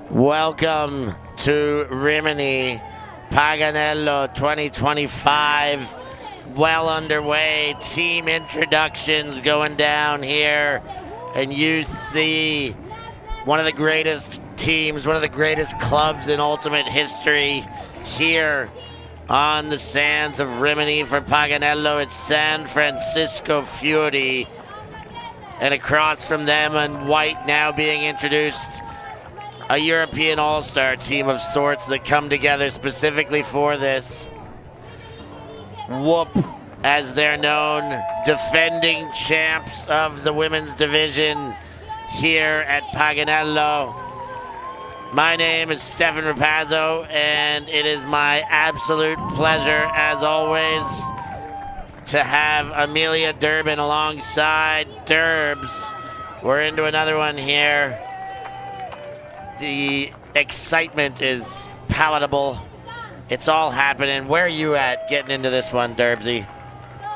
Welcome to Rimini Paganello 2025. Well underway. Team introductions going down here. And you see one of the greatest teams, one of the greatest clubs in Ultimate history here on the sands of Rimini for Paganello. It's San Francisco Furie. And across from them in white now being introduced, a European all-star team of sorts that come together specifically for this. WOOP, as they're known, defending champs of the women's division here at Paganello. My name is Stefan Rapazzo, and it is my absolute pleasure, as always, to have Amelia Durbin alongside Derbs. We're into another one here. The excitement is palatable. It's all happening. Where are you at getting into this one, Derbsy?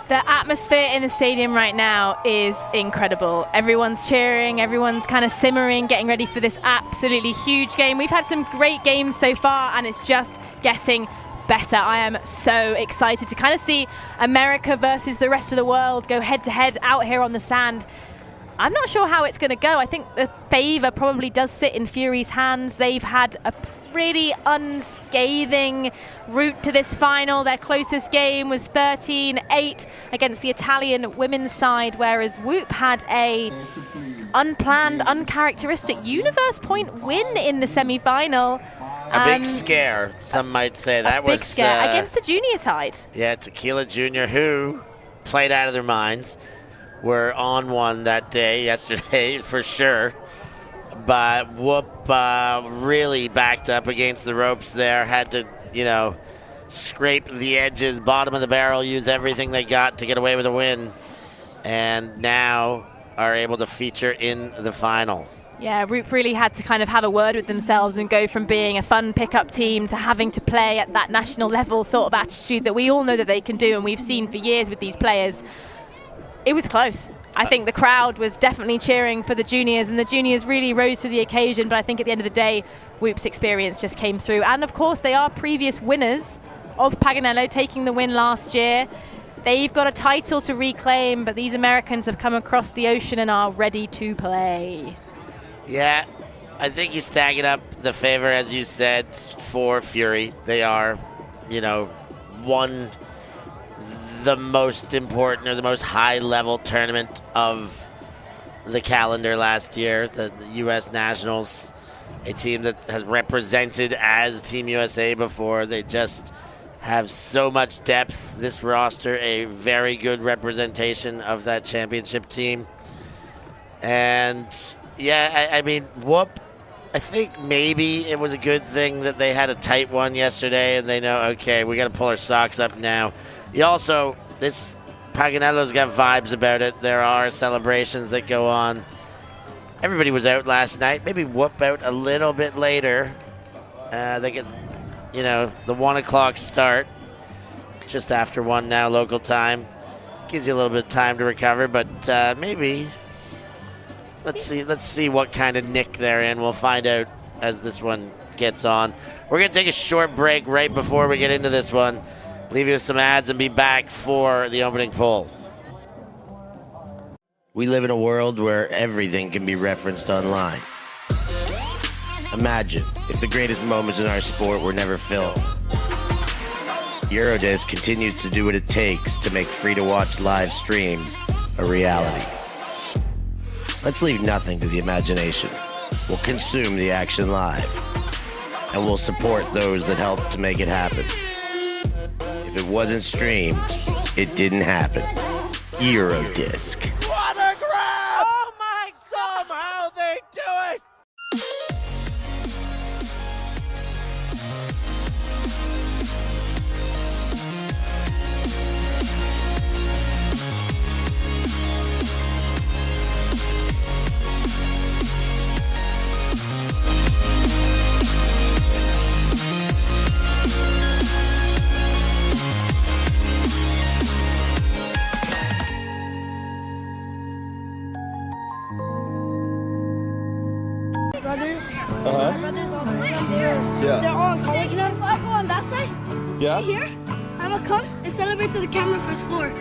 The atmosphere in the stadium right now is incredible. Everyone's cheering, everyone's kind of simmering, getting ready for this absolutely huge game. We've had some great games so far, and it's just getting better. I am so excited to kind of see America versus the rest of the world go head-to-head out here on the sand. I'm not sure how it's going to go. I think the favor probably does sit in Furie's hands. They've had a pretty unscathing route to this final. Their closest game was 13-8 against the Italian women's side, whereas WOOP had a unplanned, uncharacteristic universe point win in the semi-final. A big scare, some might say. That was big scare against a junior side. Yeah, Tequila Junior, who played out of their minds. Were on one that day, yesterday, for sure. But WOOP really backed up against the ropes there. Had to, you know, scrape the edges, bottom of the barrel, use everything they got to get away with a win. And now are able to feature in the final. Yeah, WOOP really had to kind of have a word with themselves and go from being a fun pickup team to having to play at that national level sort of attitude that we all know that they can do and we've seen for years with these players. It was close. I think the crowd was definitely cheering for the juniors, and the juniors really rose to the occasion. But I think at the end of the day, WOOP's experience just came through. And of course, they are previous winners of Paganello, taking the win last year. They've got a title to reclaim, but these Americans have come across the ocean and are ready to play. Yeah, I think he's stacking up the favor, as you said, for Furie. They are, won the most important or the most high-level tournament of the calendar last year, the U.S. Nationals, a team that has represented as Team USA before. They just have so much depth. This roster, a very good representation of that championship team. And, yeah, I mean, WOOP, I think maybe it was a good thing that they had a tight one yesterday and they know, okay, we got to pull our socks up now. This Paganello's got vibes about it. There are celebrations that go on. Everybody was out last night. Maybe WOOP out a little bit later. They get, the 1 o'clock start. Just after 1 now, local time. Gives you a little bit of time to recover, but maybe. Let's see what kind of nick they're in. We'll find out as this one gets on. We're going to take a short break right before we get into this one. Leave you with some ads and be back for the opening poll. We live in a world where everything can be referenced online. Imagine if the greatest moments in our sport were never filmed. Eurodisc continues to do what it takes to make free-to-watch live streams a reality. Let's leave nothing to the imagination. We'll consume the action live, and we'll support those that help to make it happen. If it wasn't streamed, it didn't happen. Eurodisc. What a grab! Oh my! Somehow they do it! Brothers, my brothers all three up there. Yeah. They're all in college now. If I go on that side, Yeah? here, I'm gonna come and celebrate to the camera for score.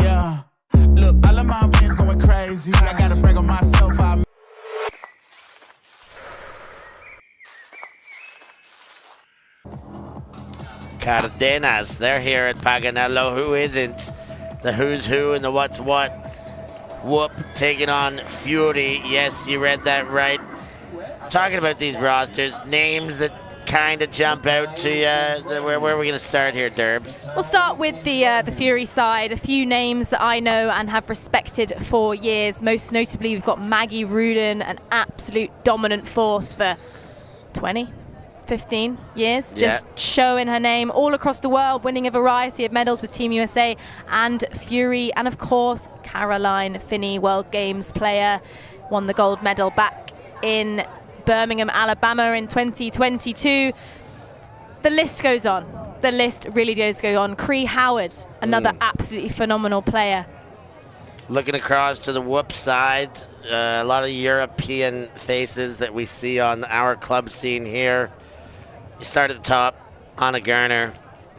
Yeah, look, all of my wins going crazy. I gotta brag on myself. Cardenas, they're here at Paganello. Who isn't? The who's who and the what's what. WOOP taking on Furie. Yes, you read that right. Talking about these rosters, names that kind of jump out to you. Where are we going to start here, Derbs? We'll start with the Furie side. A few names that I know and have respected for years. Most notably, we've got Maggie Rudin, an absolute dominant force for 20, 15 years. Just showing her name all across the world, winning a variety of medals with Team USA and Furie. And of course, Caroline Finney, World Games player, won the gold medal back in Birmingham, Alabama in 2022. The list goes on. The list really does go on. Cree Howard, another absolutely phenomenal player. Looking across to the WOOP side, a lot of European faces that we see on our club scene here. You start at the top, Anna Gerner,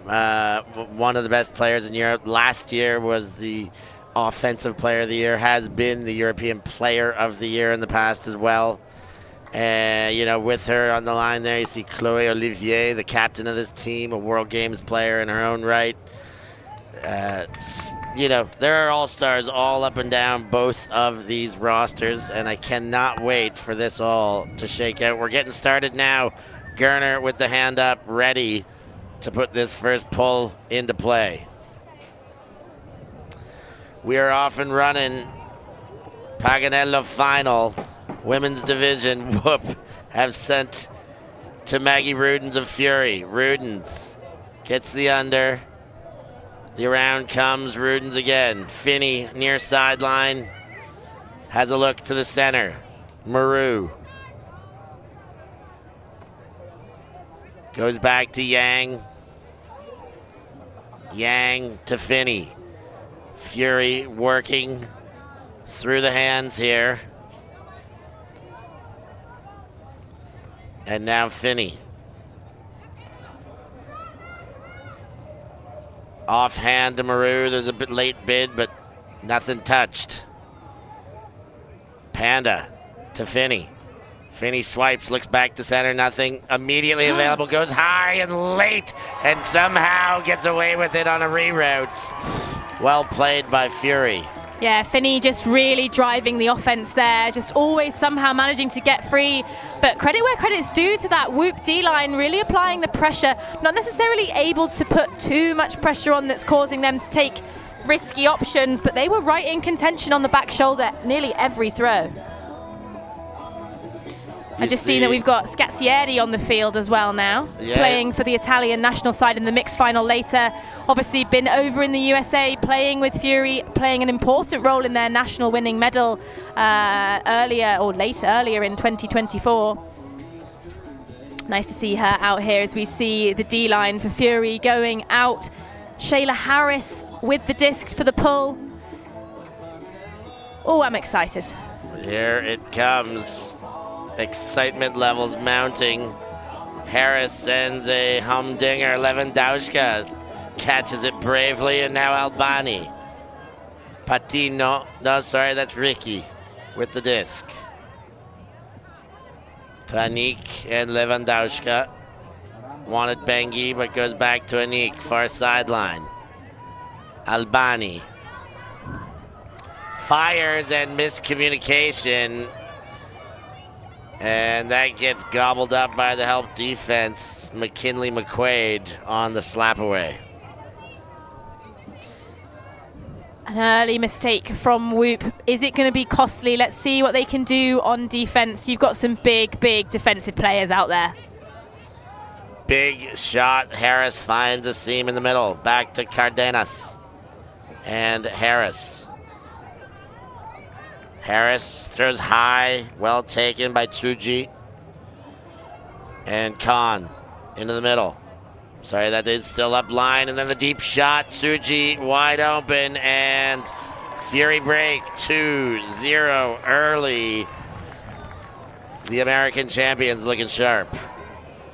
one of the best players in Europe. Last year was the Offensive Player of the Year, has been the European Player of the Year in the past as well. And, with her on the line there, you see Chloé Olivier, the captain of this team, a World Games player in her own right. There are all-stars all up and down both of these rosters, and I cannot wait for this all to shake out. We're getting started now. Gerner with the hand up, ready to put this first pull into play. We are off and running. Paganello final, women's division. WOOP have sent to Maggie Rudens of Furie. Rudens gets the under. The around comes, Rudens again. Finney near sideline. Has a look to the center. Maru. Goes back to Yang. Yang to Finney. Furie working through the hands here. And now Finney. Offhand to Maru. There's a bit late bid, but nothing touched. Panda to Finney. Finney swipes, looks back to center, nothing. Immediately available, goes high and late, and somehow gets away with it on a reroute. Well played by Furie. Yeah, Finney just really driving the offense there, just always somehow managing to get free. But credit where credit's due to that WOOP D-line, really applying the pressure, not necessarily able to put too much pressure on that's causing them to take risky options, but they were right in contention on the back shoulder nearly every throw. I just seen that we've got Scazzieri on the field as well now, playing for the Italian national side in the mixed final later. Obviously been over in the USA, playing with Furie, playing an important role in their national winning medal earlier in 2024. Nice to see her out here as we see the D-line for Furie going out. Shayla Harris with the disc for the pull. Oh, I'm excited. Here it comes. Excitement levels mounting. Harris sends a humdinger. Lewandowska catches it bravely, and now Albani. Patino, no, sorry, that's Ricky with the disc. Tanik and Lewandowska wanted Bengi, but goes back to Anik, far sideline. Albani fires and miscommunication. And that gets gobbled up by the help defense. McKinley McQuaid on the slap away. An early mistake from WOOP. Is it going to be costly? Let's see what they can do on defense. You've got some big defensive players out there. Big shot. Harris finds a seam in the middle. Back to Cardenas. And Harris. Harris throws high, well taken by Tsuji. And Khan into the middle. Sorry, that is still up line. And then the deep shot, Tsuji wide open, and Furie break 2-0 early. The American champions looking sharp.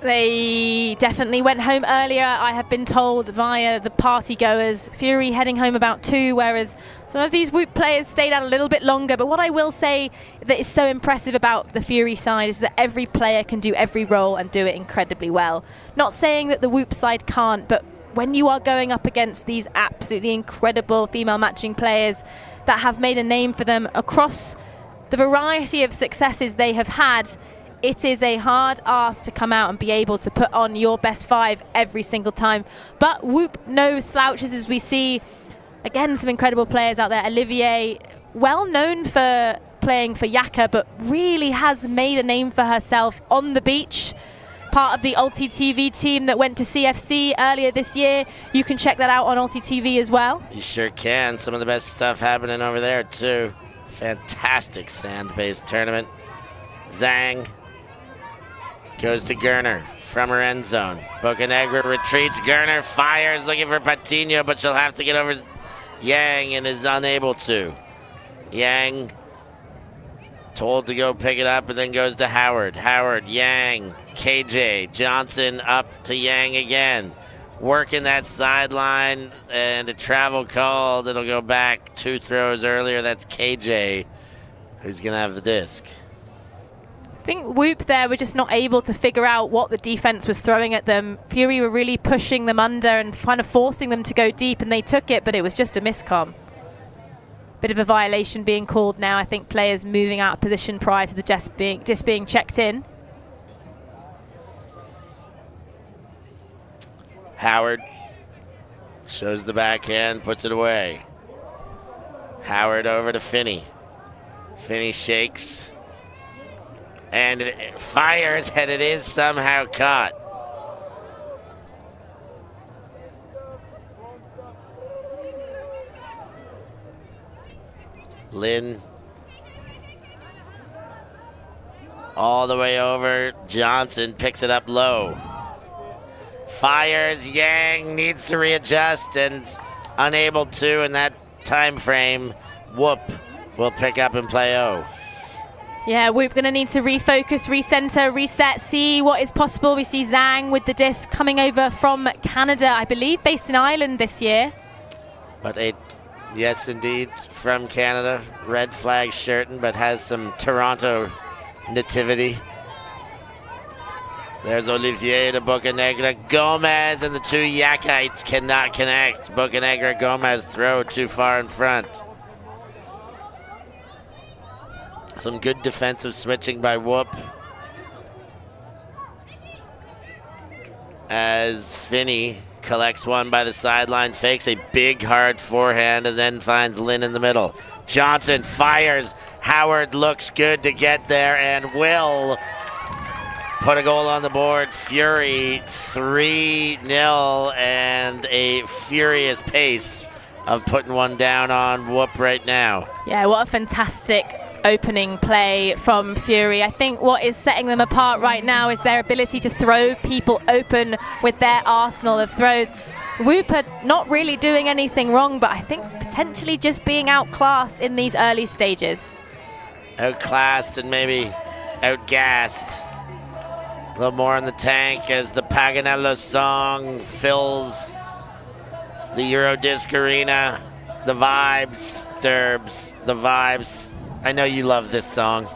They definitely went home earlier, I have been told, via the party goers. Furie heading home about 2, whereas some of these WOOP players stayed out a little bit longer. But what I will say that is so impressive about the Furie side is that every player can do every role and do it incredibly well. Not saying that the WOOP side can't, but when you are going up against these absolutely incredible female matching players that have made a name for them across the variety of successes they have had, it is a hard ask to come out and be able to put on your best 5 every single time. But WOOP, no slouches, as we see. Again, some incredible players out there. Olivier, well known for playing for Yaka, but really has made a name for herself on the beach. Part of the ULTI.TV team that went to CFC earlier this year. You can check that out on ULTI.TV as well. You sure can. Some of the best stuff happening over there, too. Fantastic sand-based tournament. Zhang goes to Gerner from her end zone. Bocanegra retreats. Gerner fires, looking for Patino, but she'll have to get over Yang and is unable to. Yang told to go pick it up and then goes to Howard. Howard, Yang, KJ, Johnson up to Yang again. working that sideline, and a travel called. It'll go back 2 throws earlier. That's KJ who's going to have the disc. I think WOOP there were just not able to figure out what the defense was throwing at them. Furie were really pushing them under and kind of forcing them to go deep, and they took it, but it was just a miscomm. Bit of a violation being called now. I think players moving out of position prior to the disc being checked in. Howard shows the backhand, puts it away. Howard over to Finney. Finney shakes and it fires, and it is somehow caught. Lin all the way over. Johnson picks it up low. Fires. Yang needs to readjust and unable to in that time frame. WOOP will pick up and play O. Yeah, WOOP going to need to refocus, recenter, reset, see what is possible. We see Zhang with the disc coming over from Canada, I believe, based in Ireland this year. But yes, indeed, from Canada. Red flag shirting, but has some Toronto nativity. There's Olivier to Bocanegra. Gomez and the 2 Yakites cannot connect. Bocanegra, Gomez throw too far in front. Some good defensive switching by WOOP. As Finney collects one by the sideline, fakes a big hard forehand, and then finds Lin in the middle. Johnson fires. Howard looks good to get there and will put a goal on the board. Furie 3-0, and a furious pace of putting one down on WOOP right now. Yeah, what a fantastic opening play from Furie. I think what is setting them apart right now is their ability to throw people open with their arsenal of throws. WOOP are not really doing anything wrong, but I think potentially just being outclassed in these early stages. Outclassed and maybe outgassed. A little more in the tank as the Paganello song fills the Eurodisc arena. The vibes, Derbs, the vibes. I know you love this song.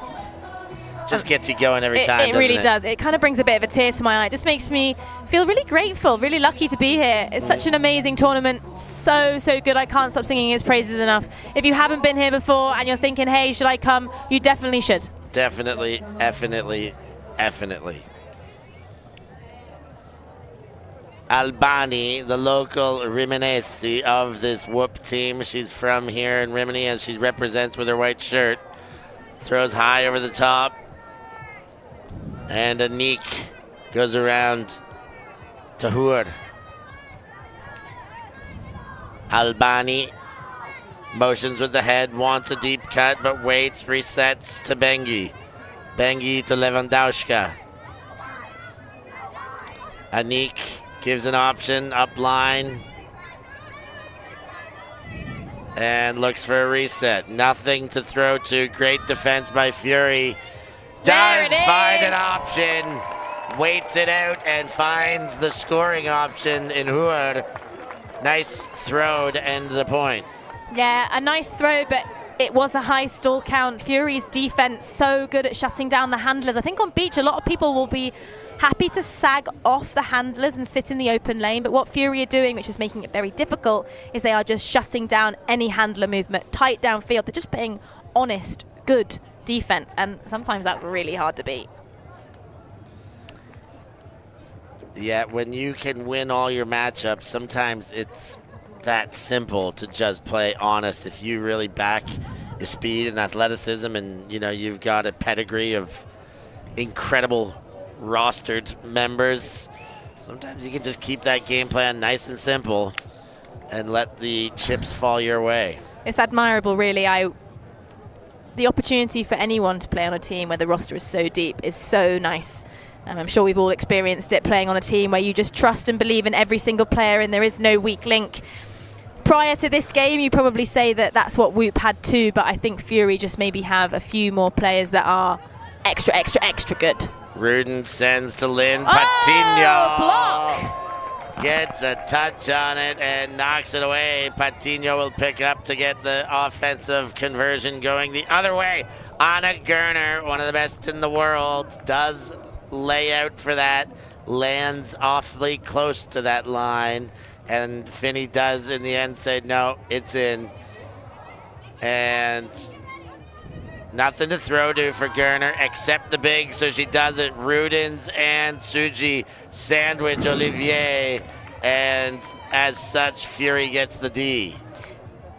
Just gets you going every time, It really does. It kind of brings a bit of a tear to my eye. It just makes me feel really grateful, really lucky to be here. It's such an amazing tournament. So good. I can't stop singing its praises enough. If you haven't been here before and you're thinking, hey, should I come? You definitely should. Definitely, definitely. Albani, the local Riminesi of this WOOP team. She's from here in Rimini, and she represents with her white shirt. Throws high over the top. And Anik goes around to Hur. Albani motions with the head, wants a deep cut, but waits, resets to Bengi. Bengi to Lewandowska. Anik gives an option, up line. And looks for a reset. Nothing to throw to. Great defense by Furie. Does find an option. Waits it out and finds the scoring option in Hur. Nice throw to end the point. Yeah, a nice throw, but it was a high stall count. Furie's defense so good at shutting down the handlers. I think on beach, a lot of people will be happy to sag off the handlers and sit in the open lane, but what Furie are doing, which is making it very difficult, is they are just shutting down any handler movement, tight downfield. They're just playing honest, good defense, and sometimes that's really hard to beat. Yeah, when you can win all your matchups, sometimes it's that simple to just play honest. If you really back your speed and athleticism, and you've got a pedigree of incredible rostered members, sometimes you can just keep that game plan nice and simple and let the chips fall your way. It's admirable, really. The opportunity for anyone to play on a team where the roster is so deep is so nice. I'm sure we've all experienced it, playing on a team where you just trust and believe in every single player and there is no weak link. Prior to this game, you probably say that that's what WOOP had too, but I think Furie just maybe have a few more players that are extra good. Rudin sends to Lin. Patino. Block! gets a touch on it and knocks it away. Patinho will pick up to get the offensive conversion going the other way. Anna Gerner, one of the best in the world, does lay out for that, lands awfully close to that line, and Finney does in the end say, no, it's in. And nothing to throw to for Gerner except the big, so she does it. Rudins and Tsuji sandwich Olivier, and as such, Furie gets the D.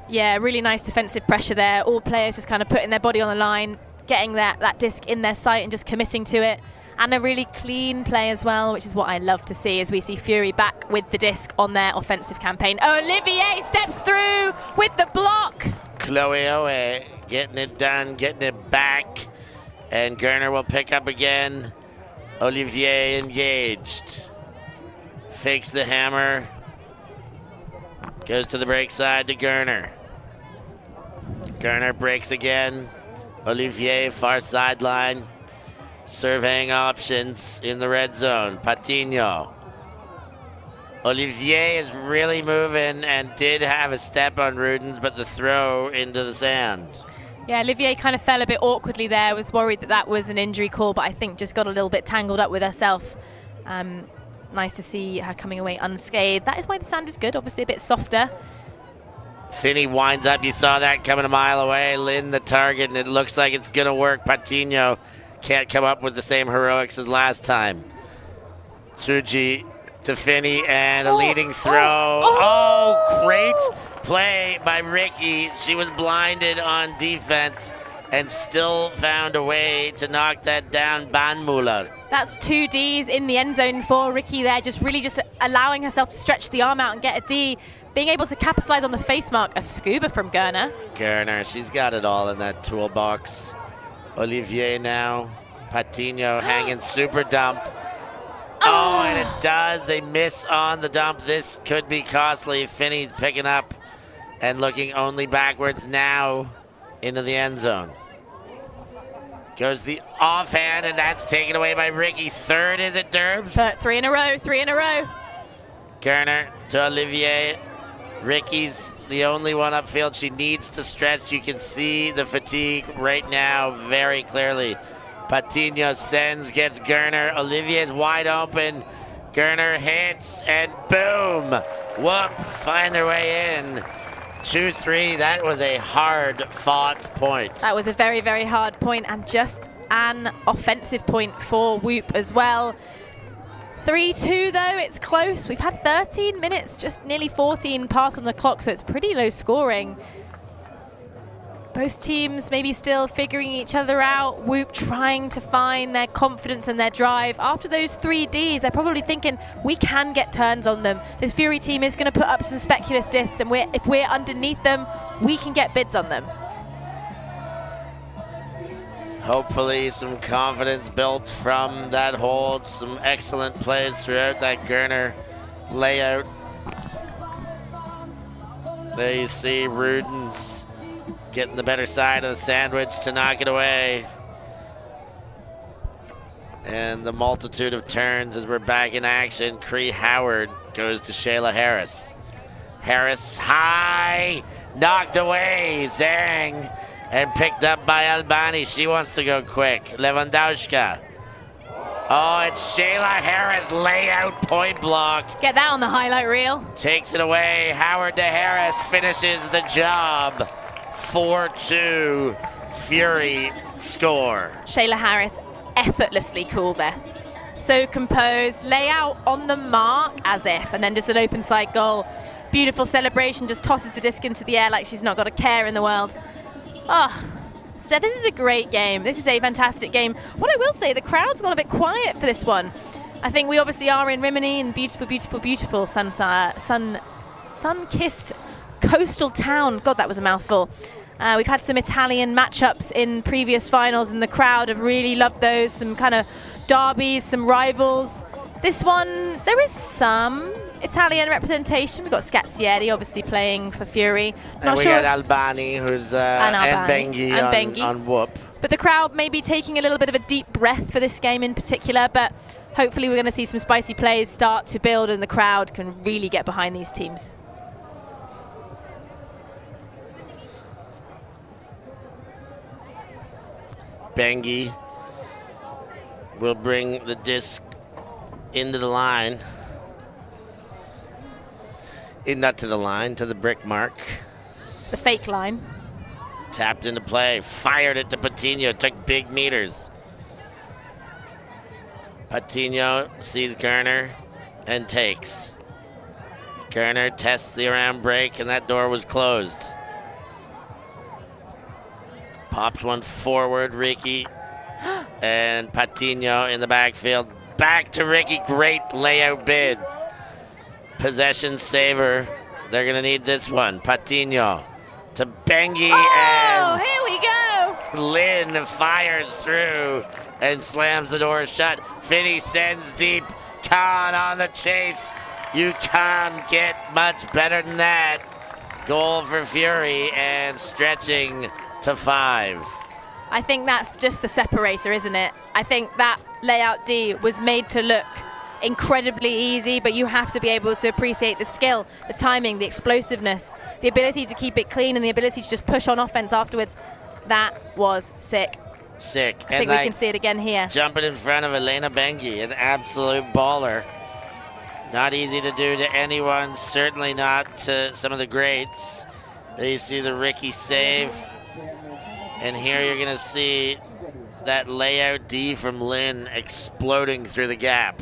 Yeah, really nice defensive pressure there. All players just kind of putting their body on the line, getting that disc in their sight and just committing to it. And a really clean play as well, which is what I love to see as we see Furie back with the disc on their offensive campaign. Olivier steps through with the block. Chloe Owe getting it done, getting it back. And Gerner will pick up again. Olivier engaged. Fakes the hammer. Goes to the break side to Gerner. Gerner breaks again. Olivier, far sideline. Surveying options in the red zone. Patinho. Olivier is really moving and did have a step on Rudins, but the throw into the sand. Yeah, Olivier kind of fell a bit awkwardly there. Was worried that was an injury call, but I think just got a little bit tangled up with herself. Nice to see her coming away unscathed. That is why the sand is good, obviously a bit softer. Finney winds up. You saw that coming a mile away. Lynn the target, and it looks like it's going to work. Patinho can't come up with the same heroics as last time. Tsuji to Finney, and a leading throw. Oh, great play by Ricky. She was blinded on defense and still found a way to knock that down. Banmuller. That's 2 Ds in the end zone for Ricky there, just allowing herself to stretch the arm out and get a D, being able to capitalize on the face mark. A scuba from Gerner. Gerner, she's got it all in that toolbox. Olivier now. Patinho hanging super dump. Oh, and it does. They miss on the dump. This could be costly. Finney's picking up and looking only backwards now into the end zone. Goes the offhand, and that's taken away by Ricky. Third, is it, Derbs? But 3 in a row, 3 in a row. Gerner to Olivier. Ricky's the only one upfield. She needs to stretch. You can see the fatigue right now very clearly. Patinho sends, gets Gerner. Olivier's wide open. Gerner hits, and boom! WOOP find their way in. 2-3, that was a hard-fought point. That was a very, very hard point, and just an offensive point for WOOP as well. 3-2 though, it's close. We've had 13 minutes, just nearly 14 pass on the clock, so it's pretty low scoring. Both teams maybe still figuring each other out. WOOP trying to find their confidence and their drive. After those 3 Ds, they're probably thinking, we can get turns on them. This Furie team is going to put up some speculous discs, and if we're underneath them, we can get bids on them. Hopefully some confidence built from that hold. Some excellent plays throughout that Gerner layout. There you see Rudins getting the better side of the sandwich to knock it away. And the multitude of turns as we're back in action. Cree Howard goes to Shayla Harris. Harris high, knocked away, Zhang, and picked up by Albani. She wants to go quick. Lewandowska. Oh, it's Shayla Harris layout point block. Get that on the highlight reel. Takes it away. Howard to Harris finishes the job. 4-2 Furie score. Shayla Harris effortlessly cool there. So composed, layout on the mark as if, and then just an open side goal. Beautiful celebration, just tosses the disc into the air like she's not got a care in the world. Oh, so this is a great game. This is a fantastic game. What I will say, the crowd's gone a bit quiet for this one. I think we obviously are in Rimini, in beautiful, beautiful, beautiful sun-kissed coastal town. God, that was a mouthful. We've had some Italian matchups in previous finals, and the crowd have really loved those. Some kind of derbies, some rivals. This one, there is some Italian representation. We've got Scazzieri obviously playing for Furie. And we got Albani, who's and Bengi on WOOP. But the crowd may be taking a little bit of a deep breath for this game in particular, but hopefully we're going to see some spicy plays start to build and the crowd can really get behind these teams. Bengi will bring the disc into the line. Not to the line, to the brick mark. The fake line. Tapped into play, fired it to Patino, took big meters. Patino sees Gerner and takes. Gerner tests the around break, and that door was closed. Pops one forward, Ricky, and Patino in the backfield. Back to Ricky, great layout bid. Possession saver, they're gonna need this one. Patino to Bengi, Oh, and here we go. Lynn fires through and slams the door shut. Finney sends deep. Khan on the chase. You can't get much better than that. Goal for Furie and stretching to 5. I think that's just the separator, isn't it? I think that layout D was made to look incredibly easy, but you have to be able to appreciate the skill, the timing, the explosiveness, the ability to keep it clean, and the ability to just push on offense afterwards. That was sick. Sick. I think we can see it again here. Jumping in front of Elena Bengi, an absolute baller. Not easy to do to anyone, certainly not to some of the greats. There you see the Ricky save. And here you're going to see that layout D from Lynn exploding through the gap.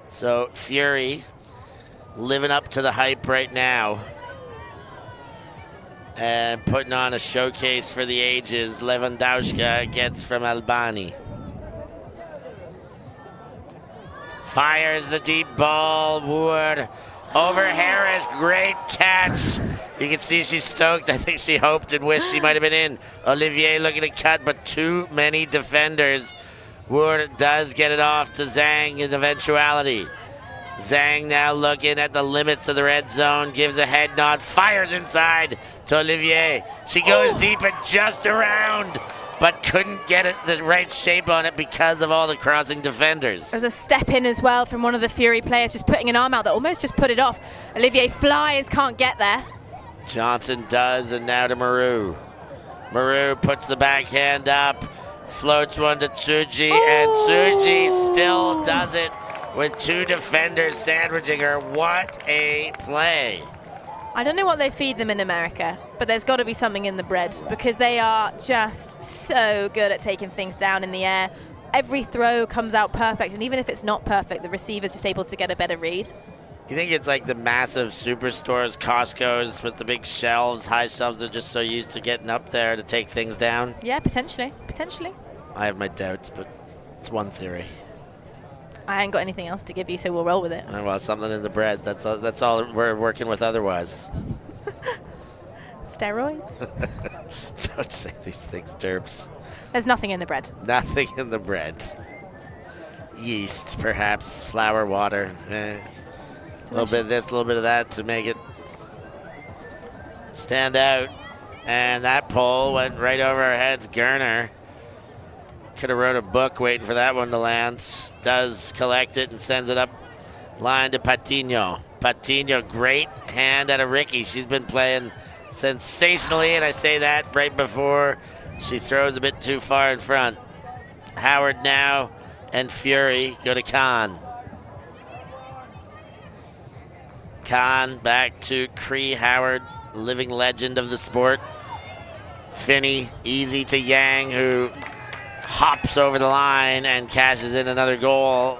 So Furie living up to the hype right now and putting on a showcase for the ages. Lewandowska gets from Albani. Fires the deep ball. Wood over Harris. Great catch. You can see she's stoked. I think she hoped and wished she might have been in. Olivier looking to cut, but too many defenders. Wood does get it off to Zhang in eventuality. Zhang now looking at the limits of the red zone, gives a head nod, fires inside to Olivier. She goes deep and just around, but couldn't get it the right shape on it because of all the crossing defenders. There's a step in as well from one of the Fury players, just putting an arm out that almost just put it off. Olivier flies, can't get there. Johnson does, and now to Maru. Maru puts the backhand up, floats one to Tsuji, and Tsuji still does it with 2 defenders sandwiching her. What a play. I don't know what they feed them in America, but there's got to be something in the bread because they are just so good at taking things down in the air. Every throw comes out perfect, and even if it's not perfect, the receiver's just able to get a better read. You think it's like the massive superstores, Costco's with the big shelves, high shelves, they're just so used to getting up there to take things down? Yeah, potentially. Potentially. I have my doubts, but it's one theory. I ain't got anything else to give you, so we'll roll with it. Well, something in the bread. That's all we're working with otherwise. Steroids? Don't say these things, Derps. There's nothing in the bread. Nothing in the bread. Yeast, perhaps. Flour, water. A little bit of this, a little bit of that to make it stand out. And that pole went right over our heads. Gerner could have wrote a book waiting for that one to land. Does collect it and sends it up line to Patino. Patino, great hand out of Ricky. She's been playing sensationally, and I say that right before she throws a bit too far in front. Howard now and Furie go to Khan. Khan back to Cree Howard, living legend of the sport. Finney, easy to Yang, who hops over the line and cashes in another goal.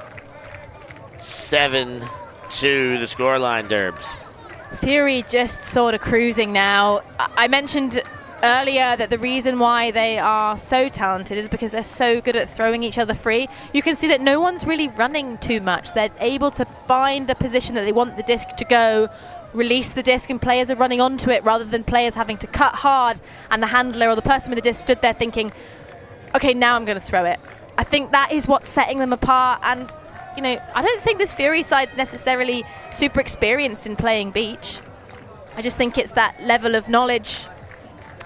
7-2 the scoreline, Derbs. Fury just sort of cruising now. I mentioned earlier that the reason why they are so talented is because they're so good at throwing each other free. You can see that no one's really running too much. They're able to find a position that they want the disc to go, release the disc, and players are running onto it rather than players having to cut hard and the handler or the person with the disc stood there thinking, okay, now I'm going to throw it. I think that is what's setting them apart, and you know, I don't think this Fury side's necessarily super experienced in playing beach. I just think it's that level of knowledge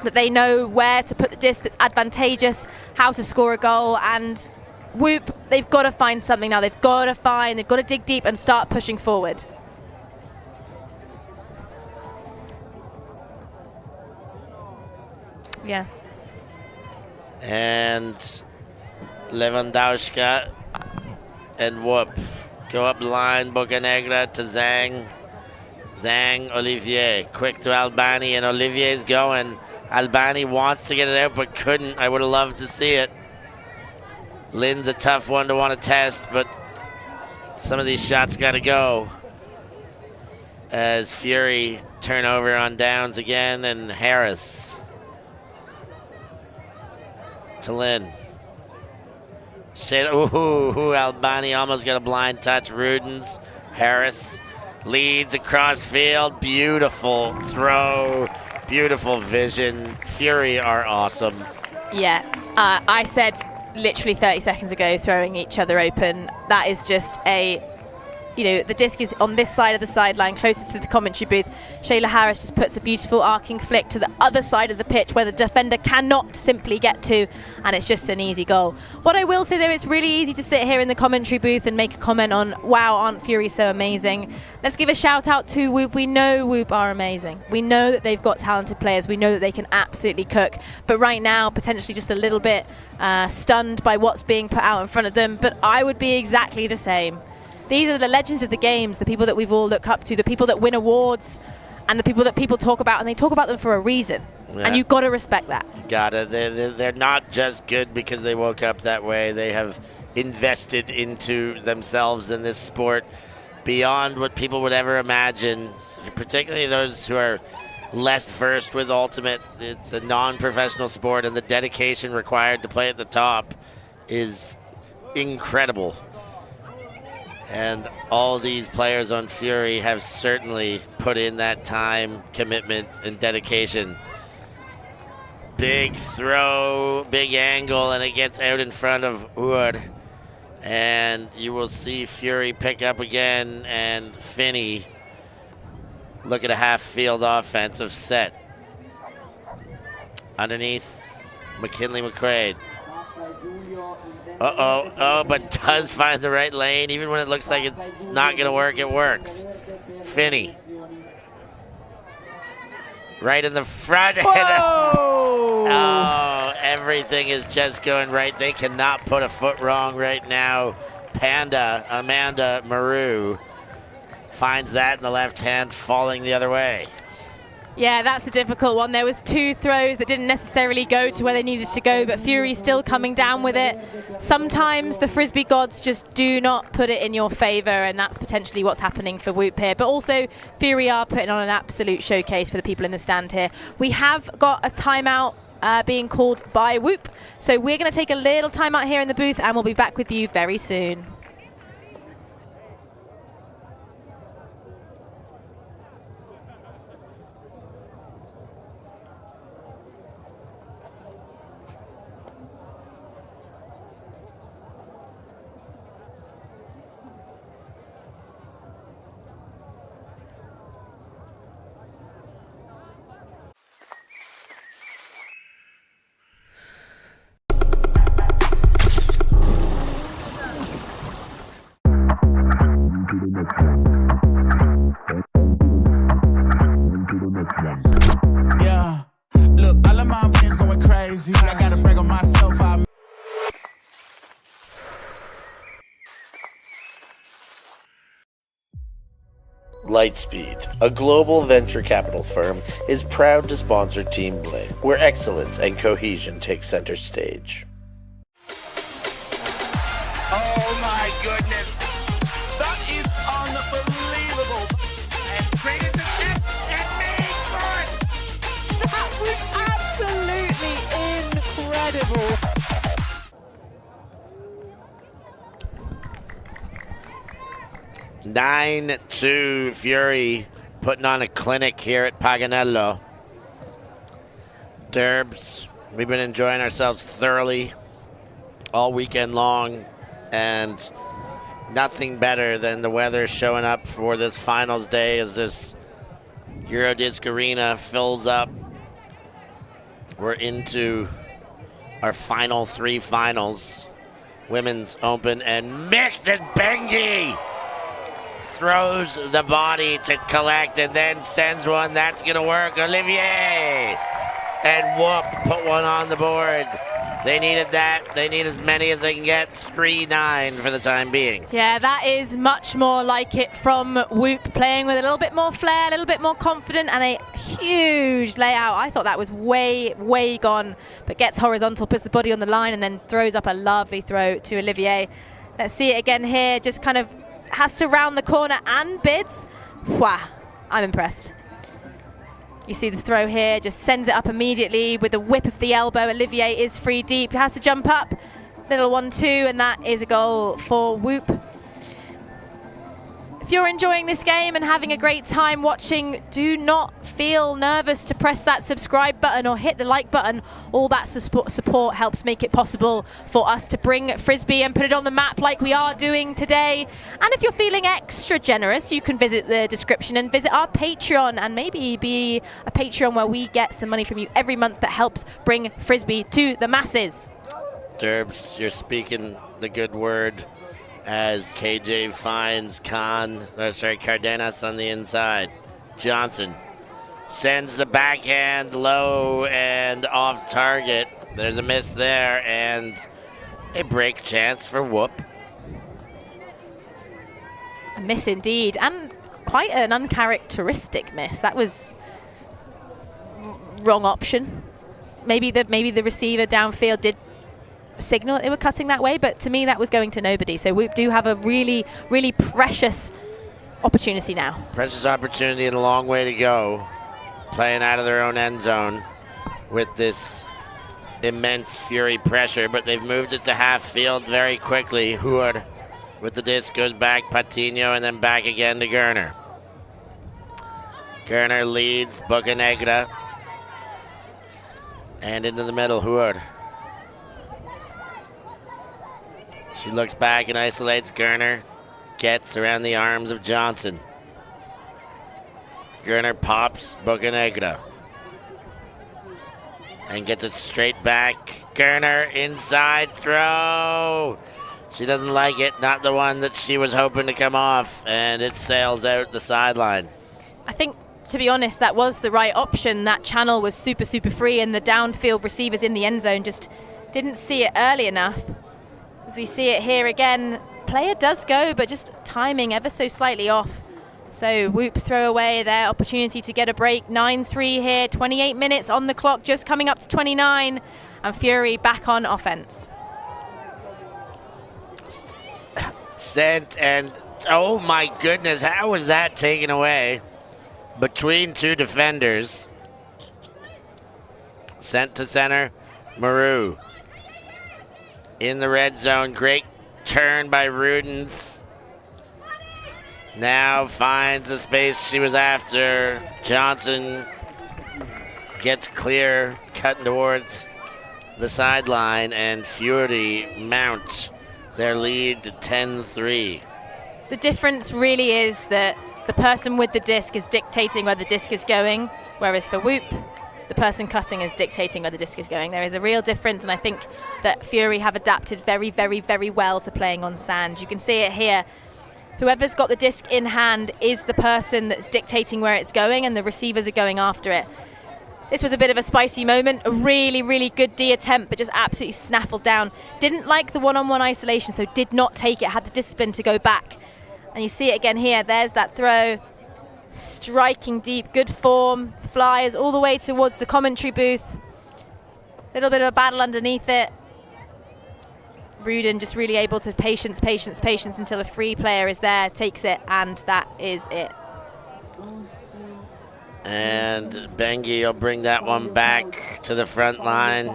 that they know where to put the disc that's advantageous, how to score a goal, and WOOP, they've got to find something now. They've got to dig deep and start pushing forward. Yeah. And Lewandowska and WOOP go up the line. Bocanegra to Zhang. Zhang, Olivier. Quick to Albani, and Olivier's going. Albani wants to get it out, but couldn't. I would have loved to see it. Lin's a tough one to want to test, but some of these shots got to go. As Furie turnover on downs again, and Harris to Lin. Albani almost got a blind touch. Rudens, Harris leads across field. Beautiful throw, beautiful vision. Furie are awesome. Yeah, I said literally 30 seconds ago, throwing each other open. That is just the disc is on this side of the sideline, closest to the commentary booth. Shayla Harris just puts a beautiful arcing flick to the other side of the pitch where the defender cannot simply get to, and it's just an easy goal. What I will say, though, it's really easy to sit here in the commentary booth and make a comment on, wow, aren't Furie so amazing? Let's give a shout out to WOOP. We know WOOP are amazing. We know that they've got talented players. We know that they can absolutely cook. But right now, potentially just a little bit stunned by what's being put out in front of them. But I would be exactly the same. These are the legends of the games, the people that we've all looked up to, the people that win awards, and the people that people talk about, and they talk about them for a reason. Yeah. And you've got to respect that. Got it. They're not just good because they woke up that way. They have invested into themselves in this sport beyond what people would ever imagine, particularly those who are less versed with Ultimate. It's a non-professional sport, and the dedication required to play at the top is incredible. And all these players on Furie have certainly put in that time, commitment, and dedication. Big throw, big angle, and it gets out in front of Wood. And you will see Furie pick up again, and Finney look at a half-field offensive set. Underneath, McKinley McQuaid. But does find the right lane. Even when it looks like it's not going to work, it works. Finney. Right in the front. Oh, everything is just going right. They cannot put a foot wrong right now. Amanda Maru finds that in the left hand, falling the other way. Yeah, that's a difficult one. There was two throws that didn't necessarily go to where they needed to go, but Fury still coming down with it. Sometimes the Frisbee gods just do not put it in your favor, and that's potentially what's happening for WOOP here. But also, Fury are putting on an absolute showcase for the people in the stand here. We have got a timeout being called by WOOP, so we're going to take a little timeout here in the booth, and we'll be back with you very soon. Yeah, look, all of my wins going crazy. I gotta brag on myself. Lightspeed, a global venture capital firm, is proud to sponsor Team Play, where excellence and cohesion take center stage. Oh my goodness. That is unbelievable. And created the net and made good. That was absolutely incredible. (9-2) Fury putting on a clinic here at Paganello. Derbs, we've been enjoying ourselves thoroughly all weekend long, and nothing better than the weather showing up for this finals day as this Eurodisc arena fills up We're into our final 3 finals. Women's Open, and mixed as Bengi throws the body to collect and then sends one. That's going to work. Olivier and WOOP put one on the board. They needed that. They need as many as they can get. 3-9 for the time being. Yeah, that is much more like it from WOOP, playing with a little bit more flair, a little bit more confident, and a huge layout. I thought that was way, way gone, but gets horizontal, puts the body on the line, and then throws up a lovely throw to Olivier. Let's see it again here. Just kind of has to round the corner and bids. Wow, I'm impressed. You see the throw here, just sends it up immediately with a whip of the elbow. Olivier is free deep, has to jump up. Little 1-2, and that is a goal for WOOP. If you're enjoying this game and having a great time watching, do not feel nervous to press that subscribe button or hit the like button. All that support helps make it possible for us to bring Frisbee and put it on the map like we are doing today. And if you're feeling extra generous, you can visit the description and visit our Patreon and maybe be a Patreon where we get some money from you every month that helps bring Frisbee to the masses. Derbs, you're speaking the good word as KJ finds Cardenas on the inside. Johnson sends the backhand low and off target. There's a miss there and a break chance for WOOP. A miss indeed, and quite an uncharacteristic miss. That was wrong option. Maybe the receiver downfield did signal they were cutting that way, but to me that was going to nobody. So we do have a really, really precious opportunity now. Precious opportunity and a long way to go. Playing out of their own end zone with this immense Furie pressure, but they've moved it to half field very quickly. Huard with the disc goes back, Patino, and then back again to Gerner. Gerner leads Bocanegra. And into the middle, Huard. She looks back and isolates Gerner. Gets around the arms of Johnson. Gerner pops Bocanegra. And gets it straight back. Gerner inside throw. She doesn't like it. Not the one that she was hoping to come off. And it sails out the sideline. I think, to be honest, that was the right option. That channel was super, super free, and the downfield receivers in the end zone just didn't see it early enough. As we see it here again, player does go, but just timing ever so slightly off. So WOOP throw away their opportunity to get a break. 9-3 here, 28 minutes on the clock, just coming up to 29, and Furie back on offense. Sent, and oh my goodness, how was that taken away? Between two defenders. Sent to center, Maru. In the red zone, great turn by Rudens. Now finds the space she was after. Johnson gets clear, cutting towards the sideline, and Furie mounts their lead to 10-3. The difference really is that the person with the disc is dictating where the disc is going, whereas for WOOP, the person cutting is dictating where the disc is going. There is a real difference, and I think that Furie have adapted very, very, very well to playing on sand. You can see it here. Whoever's got the disc in hand is the person that's dictating where it's going, and the receivers are going after it. This was a bit of a spicy moment, a really, really good D attempt, but just absolutely snaffled down. Didn't like the one-on-one isolation, so did not take it, had the discipline to go back. And you see it again here, there's that throw. Striking deep, good form, flies all the way towards the commentary booth. Little bit of a battle underneath it. Rudin just really able to patience until a free player is there, takes it, and that is it. And Bengi will bring that one back to the front line.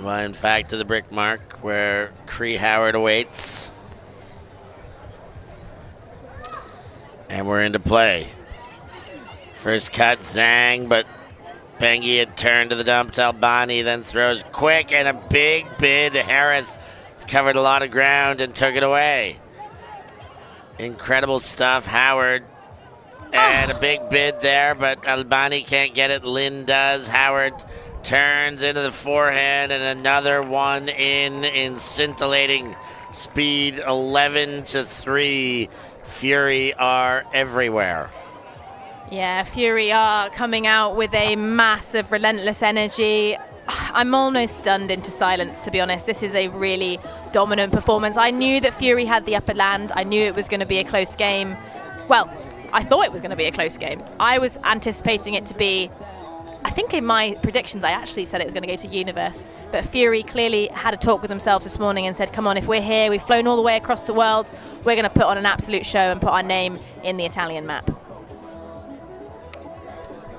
Well, in fact, to the brick mark where Cree Howard awaits. And we're into play. First cut, Zhang, but Bengi had turned to the dump to Albani, then throws quick, and a big bid. Harris covered a lot of ground and took it away. Incredible stuff. Howard And a big bid there, but Albani can't get it. Lynn does. Howard turns into the forehand, and another one in scintillating speed. 11-3. Furie are everywhere. Yeah, Furie are coming out with a massive, relentless energy. I'm almost stunned into silence, to be honest. This is a really dominant performance. I knew that Furie had the upper hand. I knew it was going to be a close game. Well, I thought it was going to be a close game. I was anticipating it to be, I think in my predictions, I actually said it was going to go to Universe. But Furie clearly had a talk with themselves this morning and said, come on, if we're here, we've flown all the way across the world, we're going to put on an absolute show and put our name in the Italian map.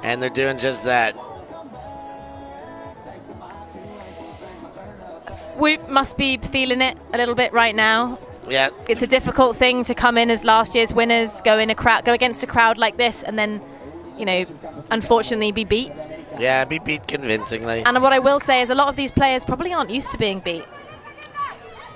And they're doing just that. WOOP must be feeling it a little bit right now. Yeah. It's a difficult thing to come in as last year's winners, go against a crowd like this, and then, you know, unfortunately be beat. Yeah, be beat convincingly. And what I will say is a lot of these players probably aren't used to being beat.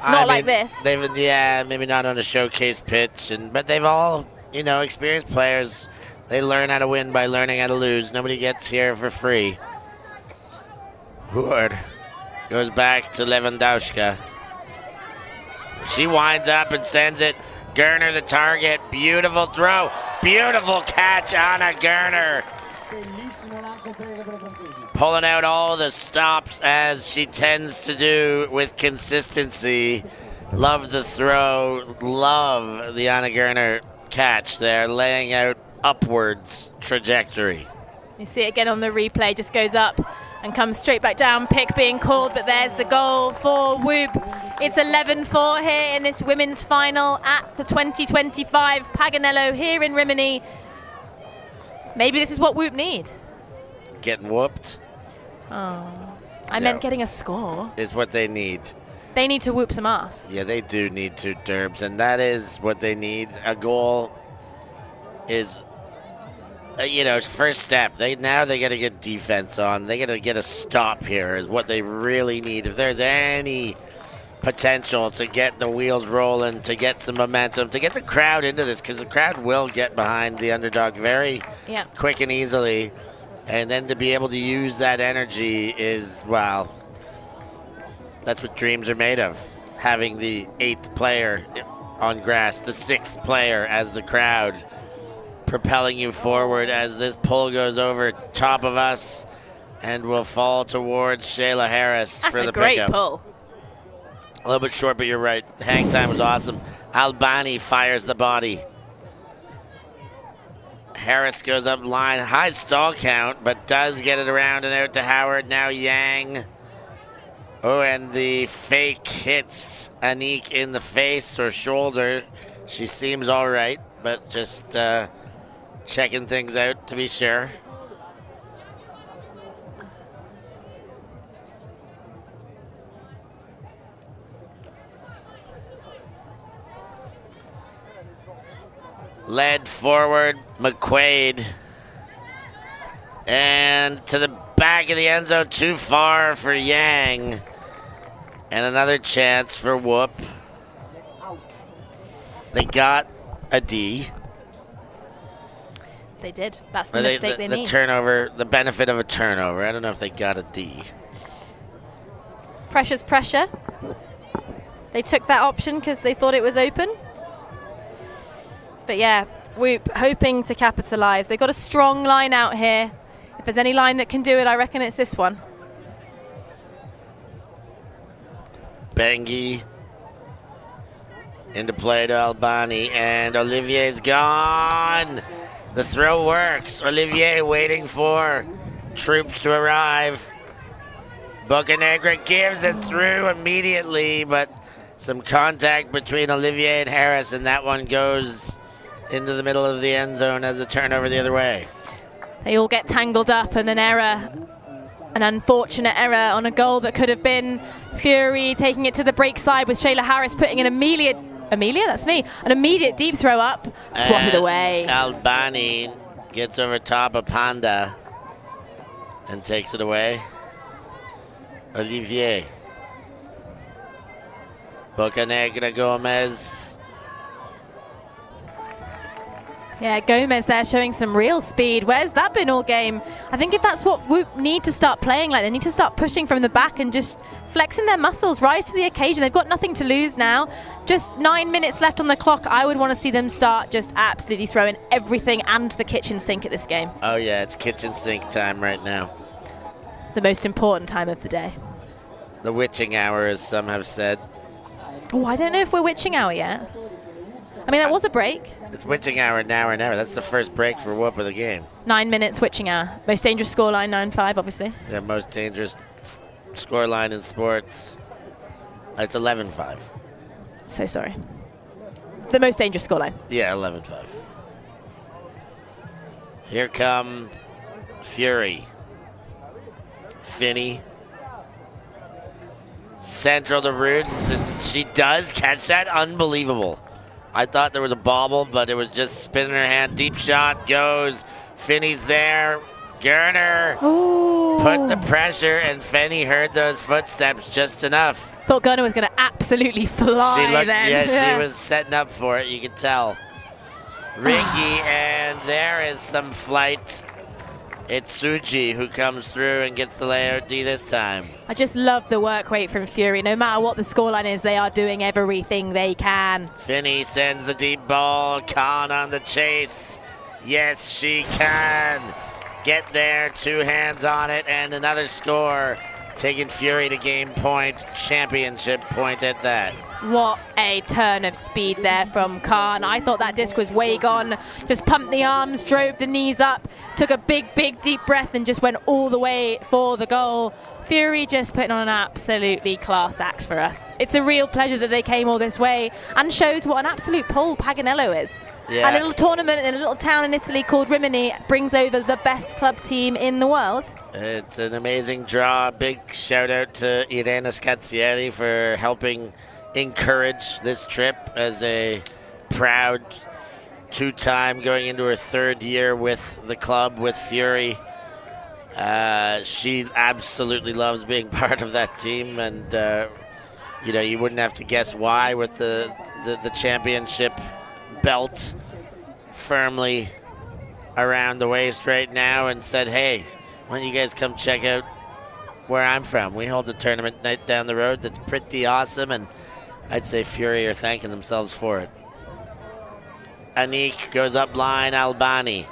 Not like this. Yeah, maybe not on a showcase pitch, but they've all, you know, experienced players. They learn how to win by learning how to lose. Nobody gets here for free. Hood goes back to Lewandowska. She winds up and sends it. Gerner the target. Beautiful throw. Beautiful catch, Anna Gerner. Pulling out all the stops as she tends to do with consistency. Love the throw. Love the Anna Gerner catch there, laying out upwards trajectory. You see it again on the replay, just goes up and comes straight back down. Pick being called, but there's the goal for WOOP. It's 11-4 here in this women's final at the 2025 Paganello here in Rimini. Maybe this is what WOOP need. Getting whooped. Oh, I meant getting a score. Is what they need. They need to whoop some ass. Yeah, they do need to, Derbs, and that is what they need. A goal is, you know, first step. Now they got to get defense on. They got to get a stop here is what they really need. If there's any potential to get the wheels rolling, to get some momentum, to get the crowd into this, because the crowd will get behind the underdog very quick and easily. And then to be able to use that energy is, well, that's what dreams are made of. Having the 8th player on grass, the 6th player as the crowd, propelling you forward as this pull goes over top of us and will fall towards Shayla Harris for the pickup. That's a great pull. A little bit short, but you're right. Hang time was awesome. Albani fires the body. Harris goes up line. High stall count, but does get it around and out to Howard. Now Yang. Oh, and the fake hits Anik in the face or shoulder. She seems all right, but just checking things out to be sure. Led forward, McQuaid. And to the back of the end zone, too far for Yang. And another chance for WOOP. They got a D. They did. That's the mistake they made. The turnover, the benefit of a turnover. I don't know if they got a D. Pressure's pressure. They took that option because they thought it was open. But yeah, we're hoping to capitalize. They've got a strong line out here. If there's any line that can do it, I reckon it's this one. Bengi into play to Albani, and Olivier's gone. The throw works. Olivier waiting for troops to arrive. Bocanegra gives it through immediately, but some contact between Olivier and Harris, and that one goes into the middle of the end zone as a turnover the other way. They all get tangled up, and an error, an unfortunate error on a goal that could have been Furie taking it to the break side with Shayla Harris putting an immediate deep throw up, swatted away. Albani gets over top of Panda and takes it away. Olivier. Bocanegra Gomez. Yeah, Gomez there showing some real speed. Where's that been all game? I think if that's what WOOP need to start playing like, they need to start pushing from the back and just flexing their muscles, rise to the occasion. They've got nothing to lose now. Just 9 minutes left on the clock. I would want to see them start just absolutely throwing everything and the kitchen sink at this game. Oh yeah, it's kitchen sink time right now. The most important time of the day. The witching hour, as some have said. Oh, I don't know if we're witching hour yet. I mean, that was a break. It's witching hour now or never. That's the first break for WOOP of the game. 9 minutes witching hour. Most dangerous scoreline, 9-5, obviously. The most dangerous scoreline in sports. It's 11-5. So sorry. The most dangerous scoreline. Yeah, 11-5. Here come Furie. Finney. Central to Rude. She does catch that. Unbelievable. I thought there was a bobble, but it was just spinning her hand. Deep shot goes. Finney's there. Gerner put the pressure, and Finney heard those footsteps just enough. Thought Gerner was going to absolutely fly She looked, then. yeah, she was setting up for it. You could tell. Ricky, and there is some flight. It's Suji who comes through and gets the layout D this time. I just love the work rate from Furie. No matter what the scoreline is, they are doing everything they can. Finney sends the deep ball. Khan on the chase. Yes, she can get there. 2 hands on it, and another score. Taking Furie to game point. Championship point at that. What a turn of speed there from Khan. I thought that disc was way gone. Just pumped the arms, drove the knees up, took a big, big, deep breath, and just went all the way for the goal. Furie just putting on an absolutely class act for us. It's a real pleasure that they came all this way and shows what an absolute pull Paganello is. Yeah. A little tournament in a little town in Italy called Rimini brings over the best club team in the world. It's an amazing draw. Big shout out to Irene Scazzieri for helping encourage this trip as a proud 2-time going into her 3rd year with the club with Furie. She absolutely loves being part of that team, and you wouldn't have to guess why with the championship belt firmly around the waist right now, and said, hey, why don't you guys come check out where I'm from? We hold a tournament night down the road that's pretty awesome, and I'd say Furie are thanking themselves for it. Anik goes up line. Albani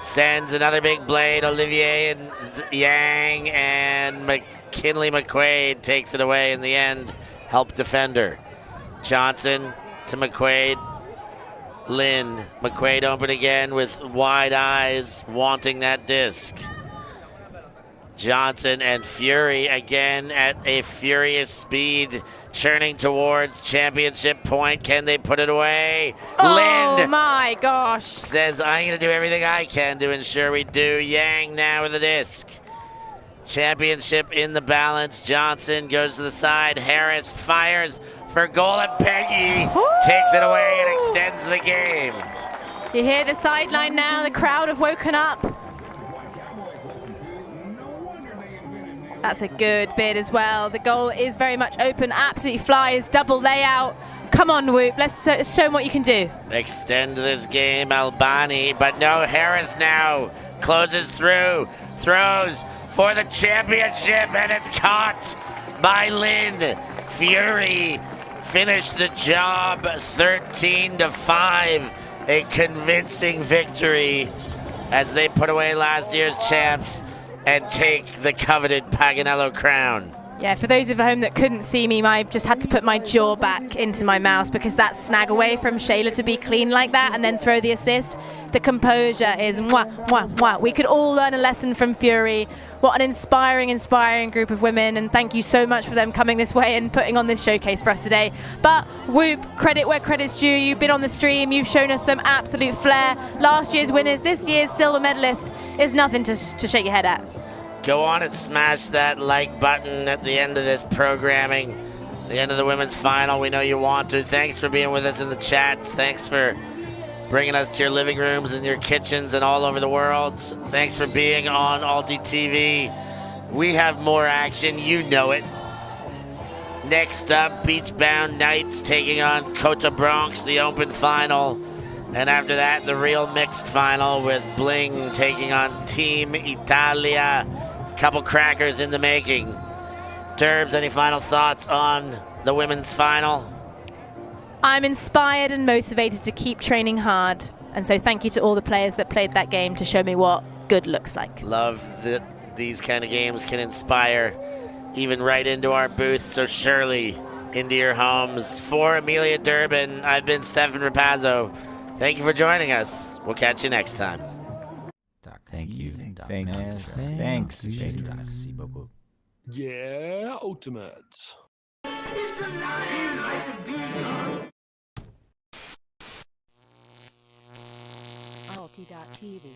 sends another big blade. Olivier and Yang, and McKinley McQuaid takes it away in the end. Help defender. Johnson to McQuaid. Lynn. McQuaid open again with wide eyes, wanting that disc. Johnson and Furie again at a furious speed, churning towards championship point. Can they put it away? Oh Lind my gosh. says, I'm going to do everything I can to ensure we do. Yang now with the disc. Championship in the balance. Johnson goes to the side. Harris fires for goal, and Peggy takes it away and extends the game. You hear the sideline now. The crowd have woken up. That's a good bid as well. The goal is very much open. Absolutely flies. Double layout. Come on, WOOP. Let's show them what you can do. Extend this game, Albani. But no, Harris now closes through. Throws for the championship, and it's caught by Lynn. Furie finished the job 13-5. A convincing victory as they put away last year's champs and take the coveted Paganello crown. Yeah, for those of home that couldn't see me, I just had to put my jaw back into my mouth because that snag away from Shayla to be clean like that and then throw the assist. The composure is mwah, mwah, mwah. We could all learn a lesson from Furie. What an inspiring group of women, and thank you so much for them coming this way and putting on this showcase for us today. But WOOP, credit where credit's due. You've been on the stream, you've shown us some absolute flair. Last year's winners, this year's silver medalists is nothing to shake your head at. Go on and smash that like button at the end of this programming, the end of the women's final. We know you want to. Thanks for being with us in the chats. Thanks for bringing us to your living rooms and your kitchens and all over the world. Thanks for being on ULTI.TV. We have more action, you know it. Next up, Beachbound Knights taking on Cota Bronx, the open final. And after that, the real mixed final with Bling taking on Team Italia. Couple crackers in the making. Derbs, any final thoughts on the women's final? I'm inspired and motivated to keep training hard. And so thank you to all the players that played that game to show me what good looks like. Love that these kind of games can inspire even right into our booth, so surely into your homes. For Amelia Durbin, I've been Stefan Rapazzo. Thank you for joining us. We'll catch you next time. Thank you. Thanks. Yeah, Ultimate. ULTI.TV.